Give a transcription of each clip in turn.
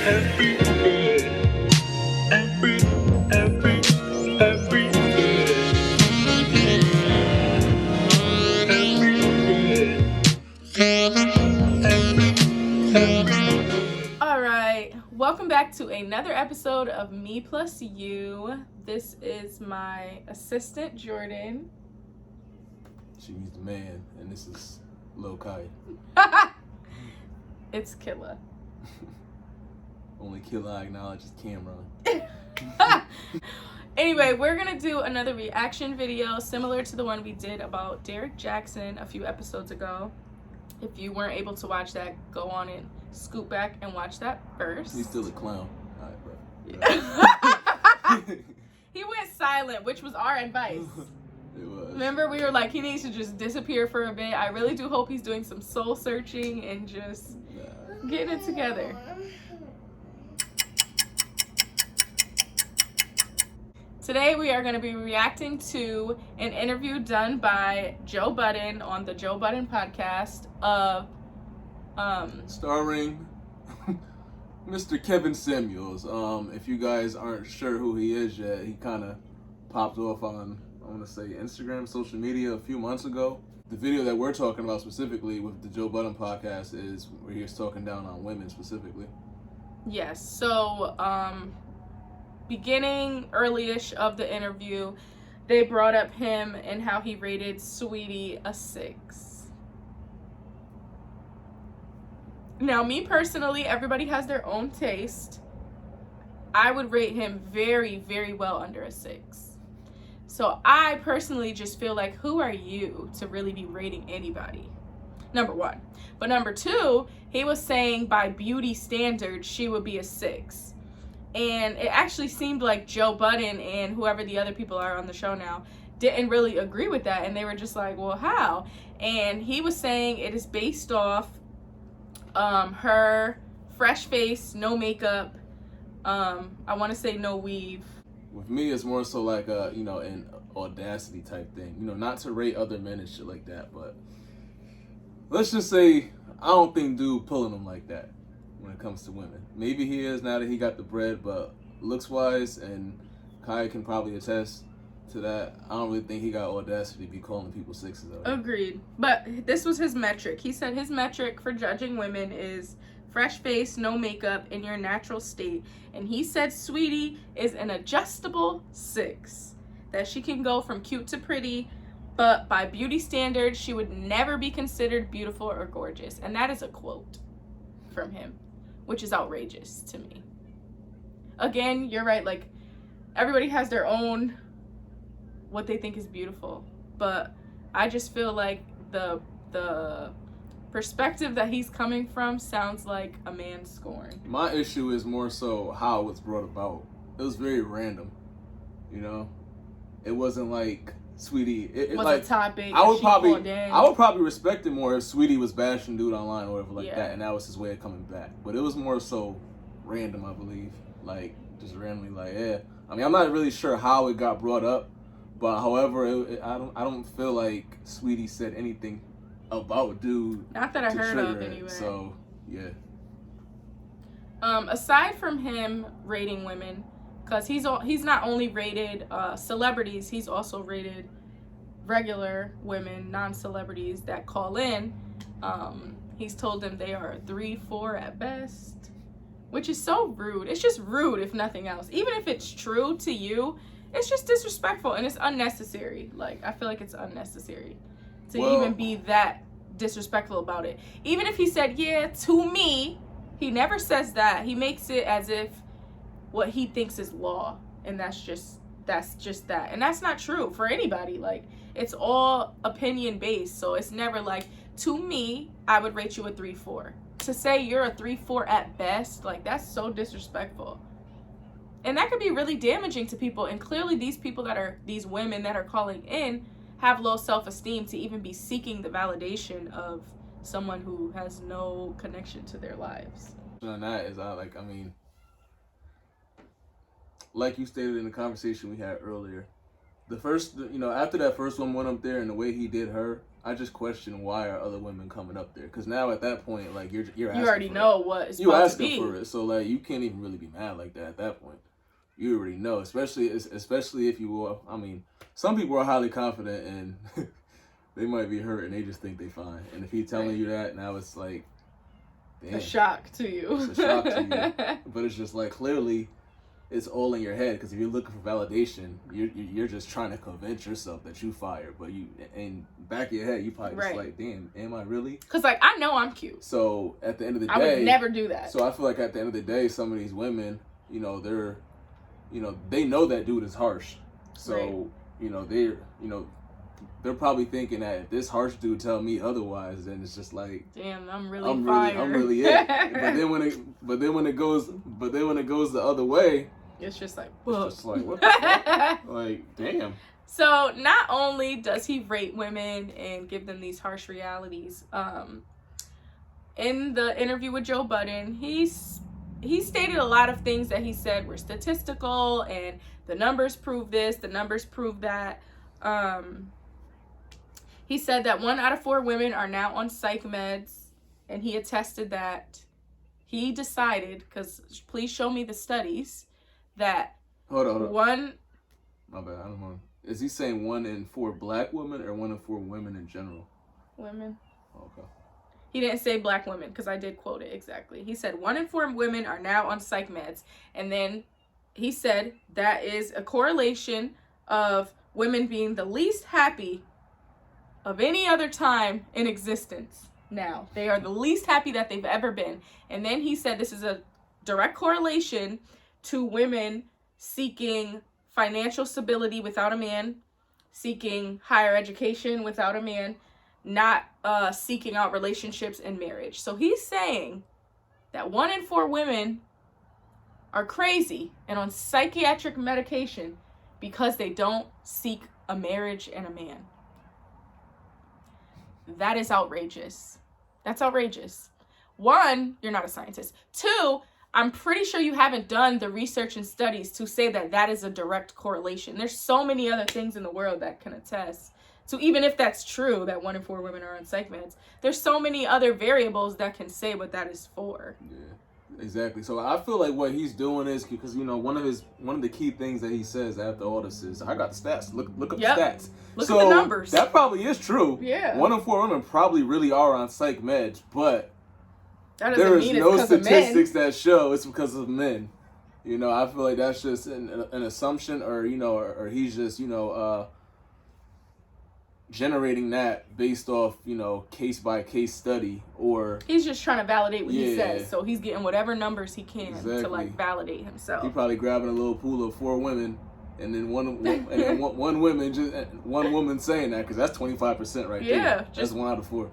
every day. Every day. Every day. All right, welcome back to another episode of Me Plus You. This is my assistant, Jordan. She means the man, and this is Lil Kai. It's Killa. Only Killa acknowledges Cameron. Anyway, we're going to do another reaction video similar to the one we did about Derek Jackson a few episodes ago. If you weren't able to watch that, go on and scoot back and watch that first. He's still a clown. All right, bro. Yeah. He went silent, which was our advice. It was. Remember, we were like, he needs to just disappear for a bit. I really do hope he's doing some soul searching and just getting it together. Today we are going to be reacting to an interview done by Joe Budden on the Joe Budden podcast of starring Mr. Kevin Samuels. If you guys aren't sure who he is yet, he kind of popped off on, I want to say, Instagram, social media a few months ago. The video that we're talking about specifically with the Joe Budden podcast is where he's talking down on women specifically. Yes, so beginning early-ish of the interview, they brought up him and how he rated Saweetie a 6. Now, me personally, everybody has their own taste. I would rate him very, very well under a 6. So I personally just feel like, who are you to really be rating anybody? Number one. But number two, he was saying by beauty standards, she would be a 6. And it actually seemed like Joe Budden and whoever the other people are on the show now didn't really agree with that. And they were just like, well, how? And he was saying it is based off her fresh face, no makeup, I want to say no weave. With me, it's more so like a, an audacity type thing. Not to rate other men and shit like that, but let's just say I don't think dude pulling them like that when it comes to women. Maybe he is now that he got the bread, but looks-wise, and Kai can probably attest to that, I don't really think he got audacity to be calling people 6s. Agreed. But this was his metric. He said his metric for judging women is fresh face, no makeup, in your natural state. And he said Saweetie is an adjustable 6. That she can go from cute to pretty, but by beauty standards, she would never be considered beautiful or gorgeous. And that is a quote from him, which is outrageous to me. Again, you're right, like, everybody has their own what they think is beautiful, but I just feel like the perspective that he's coming from sounds like a man scorn. My issue is more so how it was brought about. It was very random, It wasn't like Saweetie. It was like a topic. I would probably respect it more if Saweetie was bashing dude online or whatever like that, and that was his way of coming back. But it was more so random, I believe, like just randomly, like I mean, I'm not really sure how it got brought up, but however, I don't feel like Saweetie said anything about dude. Not that I heard of, anyway. So yeah. Aside from him rating women, because he's not only rated celebrities, he's also rated regular women, non-celebrities that call in. He's told them they are a 3-4 at best, which is so rude. It's just rude, if nothing else. Even if it's true to you, it's just disrespectful and it's unnecessary. Like, I feel like it's unnecessary to even be that disrespectful about it. Even if he said, yeah, to me, he never says that. He makes it as if what he thinks is law, and that's just that. And that's not true for anybody. Like, it's all opinion based, so it's never like, to me, I would rate you a 3-4. To say you're a 3-4 at best, like, that's so disrespectful. And that could be really damaging to people. And clearly these women that are calling in have low self-esteem to even be seeking the validation of someone who has no connection to their lives. On that is, like you stated in the conversation we had earlier, the first, after that first one went up there and the way he did her, I just question why are other women coming up there? Because now at that point, like you're You asking already for know it. what it's You about to asking be. for it, so like you can't even really be mad like that at that point. You already know, especially if you will. I mean, some people are highly confident and they might be hurt and they just think they fine. And if he's telling you that, now it's like, damn, A shock to you. it's a shock to you. But it's just like clearly, it's all in your head because if you're looking for validation, you're just trying to convince yourself that you fired. But you in back of your head, you probably just like, damn, am I really? Because like I know I'm cute. So at the end of the day, I would never do that. So I feel like at the end of the day, some of these women, you know, they know that dude is harsh. So you know they're probably thinking that if this harsh dude tell me otherwise, then it's just like, damn, I'm really it. but then when it goes the other way, it's just like, it's just like, what the fuck? Like, damn. So not only does he rate women and give them these harsh realities, in the interview with Joe Budden, he stated a lot of things that he said were statistical and the numbers prove this, the numbers prove that. He said that 1 out of 4 women are now on psych meds, and he attested that he decided, because please show me the studies, that hold on. one. My bad, I don't know. Is he saying 1 in 4 black women or 1 in 4 women in general? Women. Okay. He didn't say black women, because I did quote it exactly. He said 1 in 4 women are now on psych meds, and then he said that is a correlation of women being the least happy of any other time in existence. Now they are the least happy that they've ever been. And then he said this is a direct correlation to women seeking financial stability without a man, seeking higher education without a man, not seeking out relationships and marriage. So he's saying that 1 in 4 women are crazy and on psychiatric medication because they don't seek a marriage and a man. That is outrageous. That's outrageous. 1, you're not a scientist. 2, I'm pretty sure you haven't done the research and studies to say that that is a direct correlation. There's so many other things in the world that can attest. So even if that's true, that 1 in 4 women are on psych meds, there's so many other variables that can say what that is for. Yeah, exactly. So I feel like what he's doing is because, you know, one of the key things that he says after all this is, I got the stats. Look up the stats. Look at the numbers. That probably is true. Yeah. 1 in 4 women probably really are on psych meds, but there is no statistics that show it's because of men. You know, I feel like that's just an assumption, or you know, or he's just, you know, generating that based off, you know, case by case study, or he's just trying to validate what he says. So he's getting whatever numbers he can to like validate himself. He probably grabbing a little pool of 4 women, and then one woman saying that, because that's 25% right there. Yeah, that's 1 out of 4.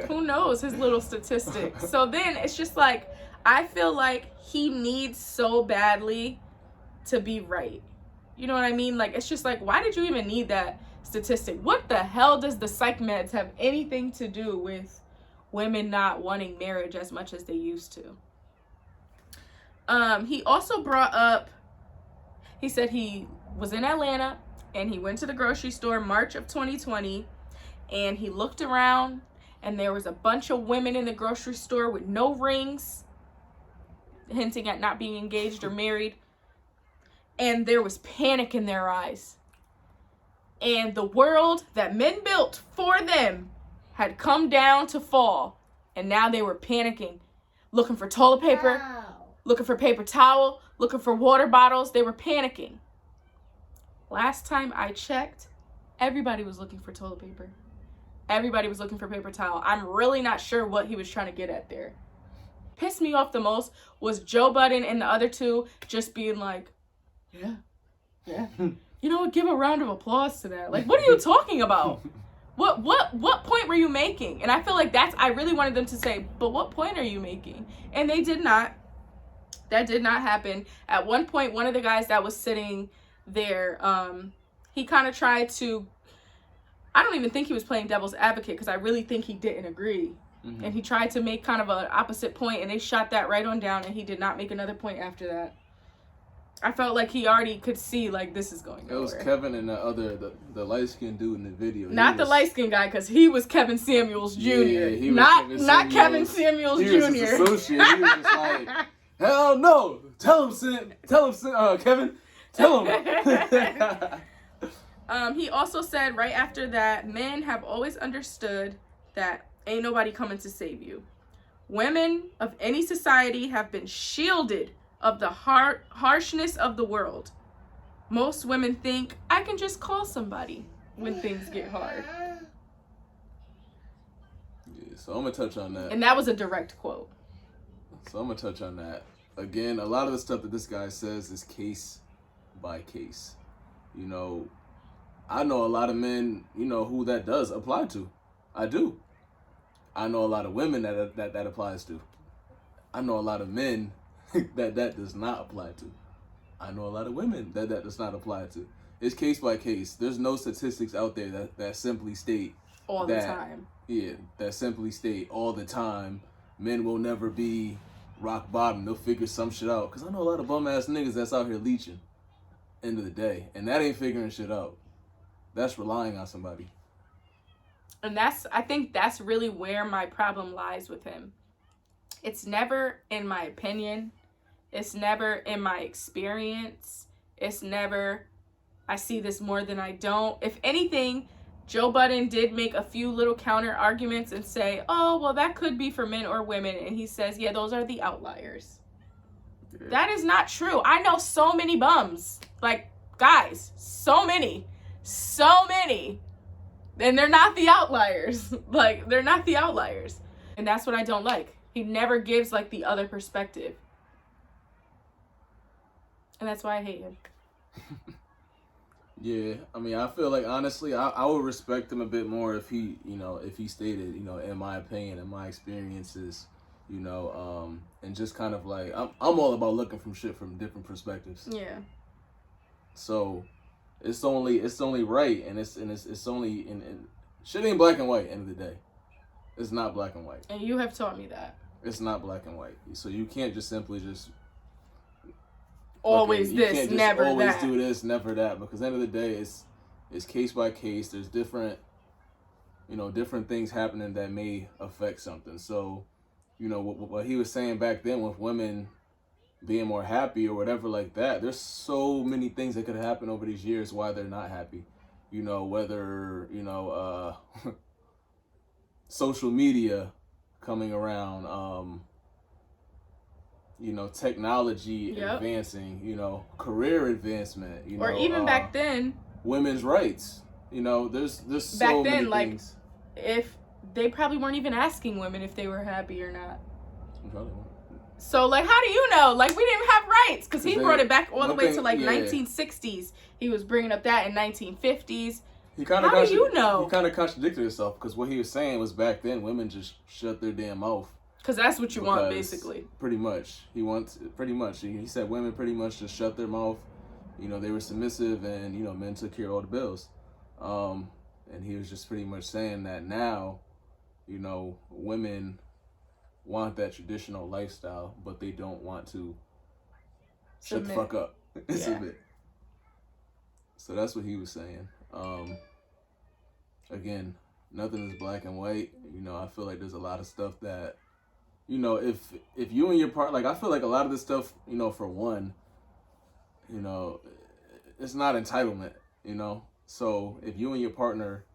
Who knows his little statistics? So then it's just like, I feel like he needs so badly to be right. You know what I mean? Like, it's just like, why did you even need that statistic? What the hell does the psych meds have anything to do with women not wanting marriage as much as they used to? He also brought up, he said he was in Atlanta and he went to the grocery store March of 2020, and he looked around and there was a bunch of women in the grocery store with no rings, hinting at not being engaged or married. And there was panic in their eyes. And the world that men built for them had come down to fall. And now they were panicking, looking for toilet paper, looking for paper towel, looking for water bottles. They were panicking. Last time I checked, everybody was looking for toilet paper. Everybody was looking for paper towel. I'm really not sure what he was trying to get at there. Pissed me off the most was Joe Budden and the other 2 just being like, yeah. You know what? Give a round of applause to that. Like, what are you talking about? What point were you making? And I feel like I really wanted them to say, but what point are you making? And they did not. That did not happen. At one point, one of the guys that was sitting there, he kind of tried to, I don't even think he was playing devil's advocate, because I really think he didn't agree. Mm-hmm. And he tried to make kind of an opposite point, and they shot that right on down, and he did not make another point after that. I felt like he already could see, like, this is going nowhere. It was Kevin and the light-skinned dude in the video. Not the light-skinned guy, because he was Kevin Samuels Jr. Yeah, he was not Kevin Samuels Jr. He was his associate. He was just like, hell no! Tell him, Kevin. Tell him. He also said right after that, men have always understood that ain't nobody coming to save you. Women of any society have been shielded of the harshness of the world. Most women think, I can just call somebody when things get hard. Yeah, so I'm going to touch on that. And that was a direct quote. So I'm going to touch on that. Again, a lot of the stuff that this guy says is case by case. You know, I know a lot of men, you know, who that does apply to. I do. I know a lot of women that applies to. I know a lot of men that does not apply to. I know a lot of women that does not apply to. It's case by case. There's no statistics out there that simply state all the time. Yeah, that simply state all the time men will never be rock bottom. They'll figure some shit out. Because I know a lot of bum ass niggas that's out here leeching. End of the day. And that ain't figuring shit out. That's relying on somebody. And I think that's really where my problem lies with him. It's never in my opinion. It's never in my experience. It's never, I see this more than I don't. If anything, Joe Budden did make a few little counter arguments and say, oh, well, that could be for men or women. And he says, yeah, those are the outliers. Yeah. That is not true. I know so many bums. Like, guys, so many. And they're not the outliers. Like, they're not the outliers. And that's what I don't like. He never gives, like, the other perspective. And that's why I hate him. Yeah, I mean, I feel like, honestly, I would respect him a bit more if he, you know, if he stated, you know, in my opinion, in my experiences, you know, and just kind of like, I'm all about looking from shit from different perspectives. Yeah. So, it's only right, and it's only, shit ain't black and white, end of the day. It's not black and white. And you have taught me that. It's not black and white. So you can't just simply just always this, never that. Always do this, never that. Because at the end of the day, it's case by case. There's different things happening that may affect something. So, you know, what he was saying back then with women being more happy or whatever like that, there's so many things that could happen over these years why they're not happy. You know, whether, you know, social media coming around, you know, technology advancing, you know, career advancement, you know, or even back then, women's rights. You know, there's so many things. If they probably weren't even asking women if they were happy or not. Probably weren't. So, like, how do you know? Like, we didn't have rights because he brought it back all the way to like 1960s. He was bringing up that in 1950s. How do you know? He kind of contradicted himself because what he was saying was back then women just shut their damn mouth. Because that's what you want, basically. Pretty much. He said women pretty much just shut their mouth. You know, they were submissive and, you know, men took care of all the bills. And he was just pretty much saying that now, you know, women want that traditional lifestyle, but they don't want to shut the fuck up. Submit. So that's what he was saying. Again, nothing is black and white. You know, I feel like there's a lot of stuff that, you know, if you and your partner, like, I feel like a lot of this stuff, you know, for one, you know, it's not entitlement, you know. So if you and your partner,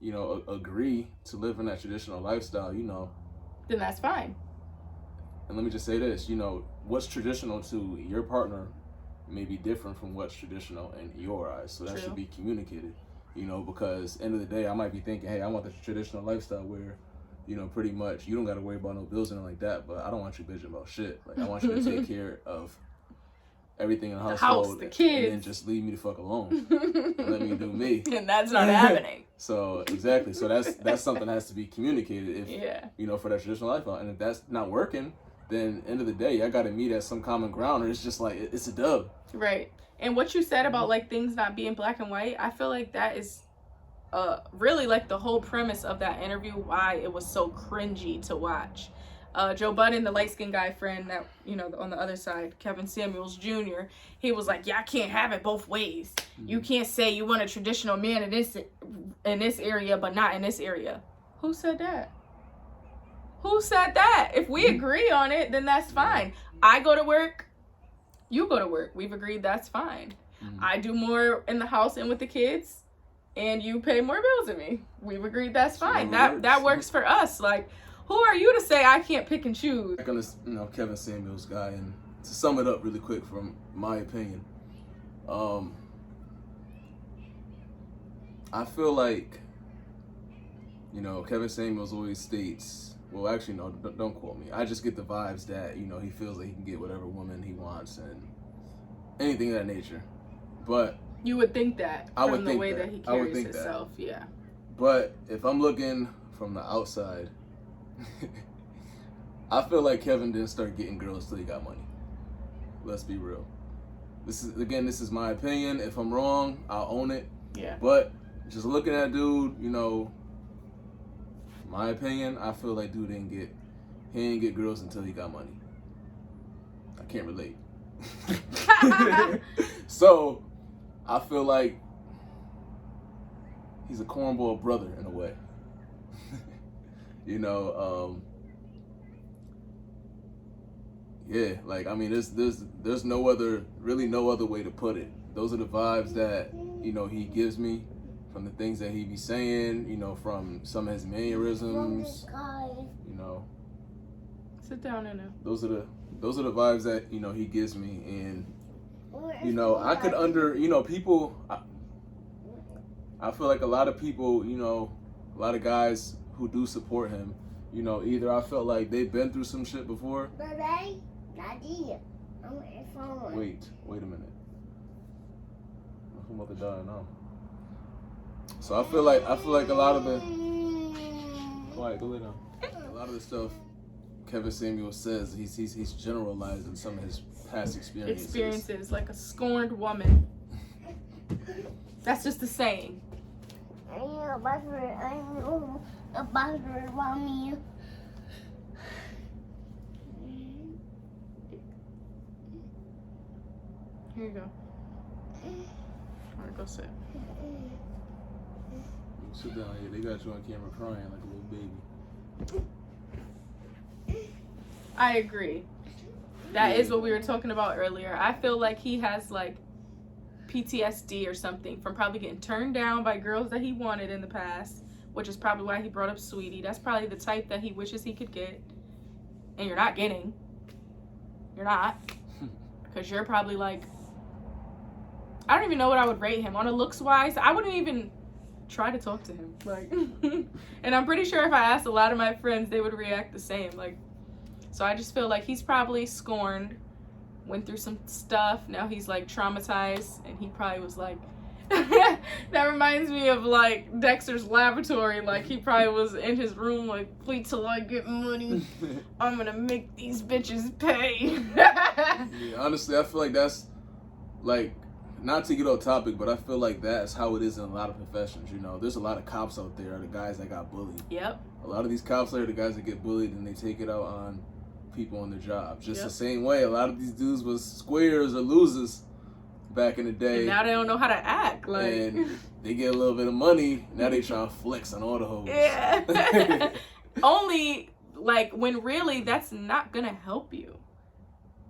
you know, agree to live in that traditional lifestyle, you know, then that's fine. And let me just say this, you know, what's traditional to your partner may be different from what's traditional in your eyes. So that should be communicated, you know, because end of the day, I might be thinking, hey, I want the traditional lifestyle where, you know, pretty much you don't got to worry about no bills and like that, but I don't want you bitching about shit. Like, I want you to take care of everything in the household, the kids, and then just leave me the fuck alone and let me do me. And that's not happening. So exactly. So that's something that has to be communicated if you know, for that traditional lifestyle. And if that's not working, then end of the day, I got to meet at some common ground, or it's just like it's a dub. Right. And what you said about like things not being black and white, I feel like that is really like the whole premise of that interview, why it was so cringy to watch. Joe Budden, the light-skinned guy friend that, you know, on the other side, Kevin Samuels Jr., he was like, yeah, I can't have it both ways. You can't say you want a traditional man in this area, but not in this area. Who said that? Who said that? If we agree on it, then that's fine. I go to work, you go to work. We've agreed that's fine. I do more in the house and with the kids, and you pay more bills than me. We've agreed that's fine. That works for us. Like, who are you to say I can't pick and choose? Back on this, you know, Kevin Samuels guy, and to sum it up really quick from my opinion, I feel like, you know, Kevin Samuels always states, well, actually, no, don't quote me. I just get the vibes that, you know, he feels like he can get whatever woman he wants and anything of that nature. But you would think that from the way that he carries himself, yeah. But if I'm looking from the outside, I feel like Kevin didn't start getting girls till he got money. Let's be real. This is my opinion. If I'm wrong, I'll own it. Yeah. But just looking at dude, you know, my opinion, I feel like dude he didn't get girls until he got money. I can't relate. So I feel like he's a cornball brother in a way. You know, yeah, like, I mean, there's no other way to put it. Those are the vibes that, you know, he gives me from the things that he be saying, you know, from some of his mannerisms, you know. Sit down in there. Those are the vibes that, you know, he gives me, and, you know, I could you know, people, I feel like a lot of people, you know, a lot of guys who do support him, you know, either I felt like they've been through some shit before. Wait a minute. I'm about to die now. So I feel like a lot of the quiet, go lay down. A lot of the stuff Kevin Samuel says, he's generalizing some of his past experiences. Like a scorned woman. That's just a saying. Here you go. Alright, go sit. Sit down here. They got you on camera crying like a little baby. I agree. That is what we were talking about earlier. I feel like he has like PTSD or something from probably getting turned down by girls that he wanted in the past, which is probably why he brought up Sweetie. That's probably the type that he wishes he could get, and you're not getting. You're not. Because you're probably like, I don't even know what I would rate him on a looks wise. I wouldn't even try to talk to him, like. And I'm pretty sure if I asked a lot of my friends, they would react the same, like. So I just feel like he's probably scorned, went through some stuff, now he's like traumatized, and he probably was like, that reminds me of like Dexter's Laboratory. Like, he probably was in his room like, wait till I get money, I'm gonna make these bitches pay. Yeah, honestly, I feel like that's like, not to get off topic, but I feel like that's how it is in a lot of professions. You know, there's a lot of cops out there, the guys that got bullied. Yep. A lot of these cops are the guys that get bullied and they take it out on people on their jobs. Just the same way a lot of these dudes was squares or losers back in the day. And now they don't know how to act. Like, and they get a little bit of money, now they trying to flex on all the hoes. Yeah. Only like when really that's not gonna help you.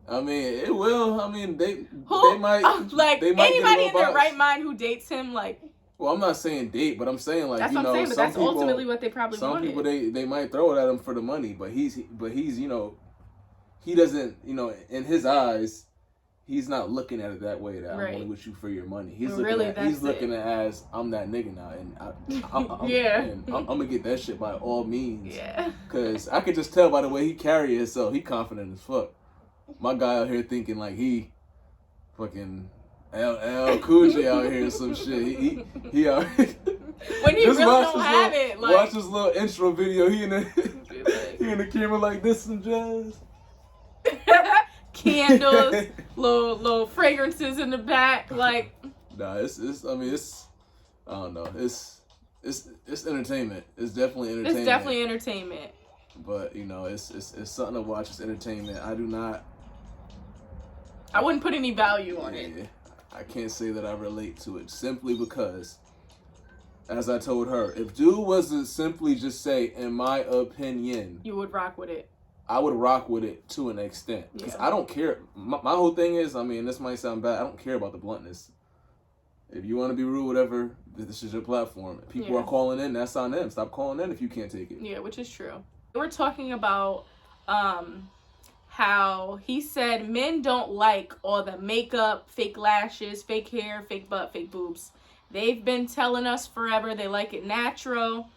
I mean, it will. I mean, they might like they might anybody in their right mind who dates him, like. Well, I'm not saying date, but I'm saying like, that's you what know, I'm saying, but that's ultimately what they probably some wanted. Some people they might throw it at him for the money, but he's you know, he doesn't, you know, in his eyes, he's not looking at it that way, that I'm only with you for your money. He's looking at it as I'm that nigga now, and I'm gonna get that shit by all means. Yeah. Cause I could just tell by the way he carry himself, he confident as fuck. My guy out here thinking like he fucking LL Cool J out here or some shit. He out here. When he really don't have it, like, watch this little intro video. He in the camera like this and jazz. Candles, little fragrances in the back, like. Nah, it's I don't know. It's entertainment. It's definitely entertainment. It's definitely entertainment. But you know, it's something to watch. It's entertainment. I wouldn't put any value on it. I can't say that I relate to it simply because, as I told her, if dude was to simply just say, "In my opinion," you would rock with it. I would rock with it to an extent because I don't care. My whole thing is, I mean, this might sound bad. I don't care about the bluntness. If you want to be rude, whatever, this is your platform. If people are calling in, that's on them. Stop calling in if you can't take it. Yeah, which is true. We're talking about how he said men don't like all the makeup, fake lashes, fake hair, fake butt, fake boobs. They've been telling us forever they like it natural.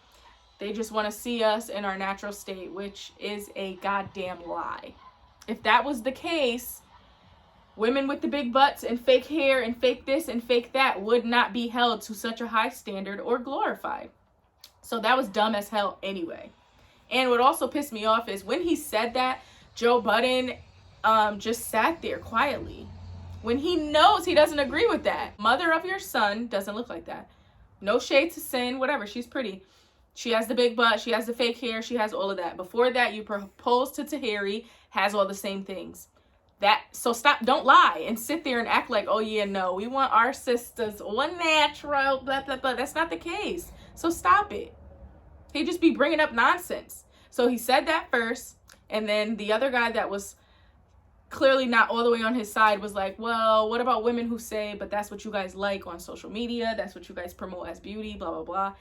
They just want to see us in our natural state, which is a goddamn lie. If that was the case, women with the big butts and fake hair and fake this and fake that would not be held to such a high standard or glorified. So that was dumb as hell anyway. And what also pissed me off is when he said that, Joe Budden just sat there quietly. When he knows he doesn't agree with that. Mother of your son doesn't look like that. No shade to Sin, whatever, she's pretty. She has the big butt, she has the fake hair, she has all of that. Before that, you proposed to Tahiri, has all the same things. So stop, don't lie and sit there and act like, oh yeah, no, we want our sisters one natural, blah, blah, blah. That's not the case. So stop it. He just be bringing up nonsense. So he said that first, and then the other guy that was clearly not all the way on his side was like, well, what about women who say, but that's what you guys like on social media, that's what you guys promote as beauty, blah, blah, blah.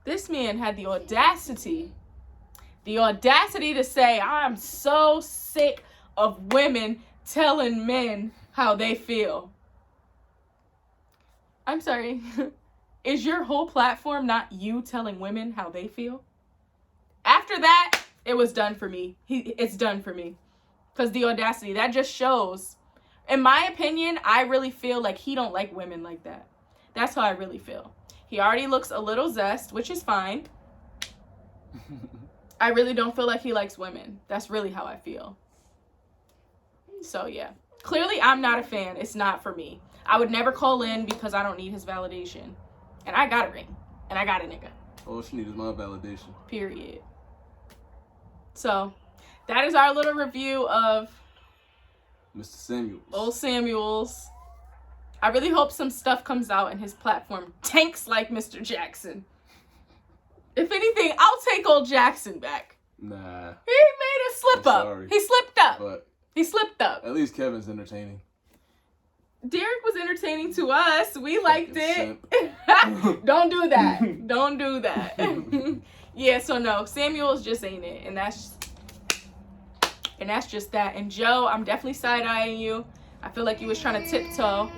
This man had the audacity to say, I'm so sick of women telling men how they feel. I'm sorry. Is your whole platform not you telling women how they feel? After that, it was done for me. It's done for me. Because the audacity, that just shows. In my opinion, I really feel like he don't like women like that. That's how I really feel. He already looks a little zest, which is fine. I really don't feel like he likes women. That's really how I feel. So, yeah. Clearly, I'm not a fan. It's not for me. I would never call in because I don't need his validation. And I got a ring. And I got a nigga. All she needs is my validation. Period. So, that is our little review of Mr. Samuels. Old Samuels. I really hope some stuff comes out and his platform tanks like Mr. Jackson. If anything, I'll take old Jackson back. Nah. He made a slip up. Sorry. He slipped up. But he slipped up. At least Kevin's entertaining. Derek was entertaining to us. We liked it. Don't do that. Don't do that. Yeah, so no, Samuels just ain't it. And that's just that. And Joe, I'm definitely side-eyeing you. I feel like you was trying to tiptoe.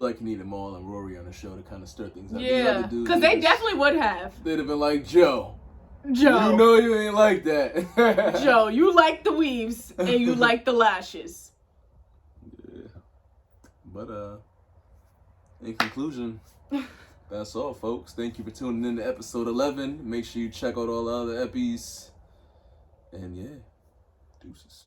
Like you needed Maul and Rory on the show to kind of stir things up. Yeah, because they definitely would have. They'd have been like, Joe, you know you ain't like that. Joe, you like the weaves and you like the lashes. Yeah. But in conclusion, that's all, folks. Thank you for tuning in to episode 11. Make sure you check out all the other epis. And yeah, deuces.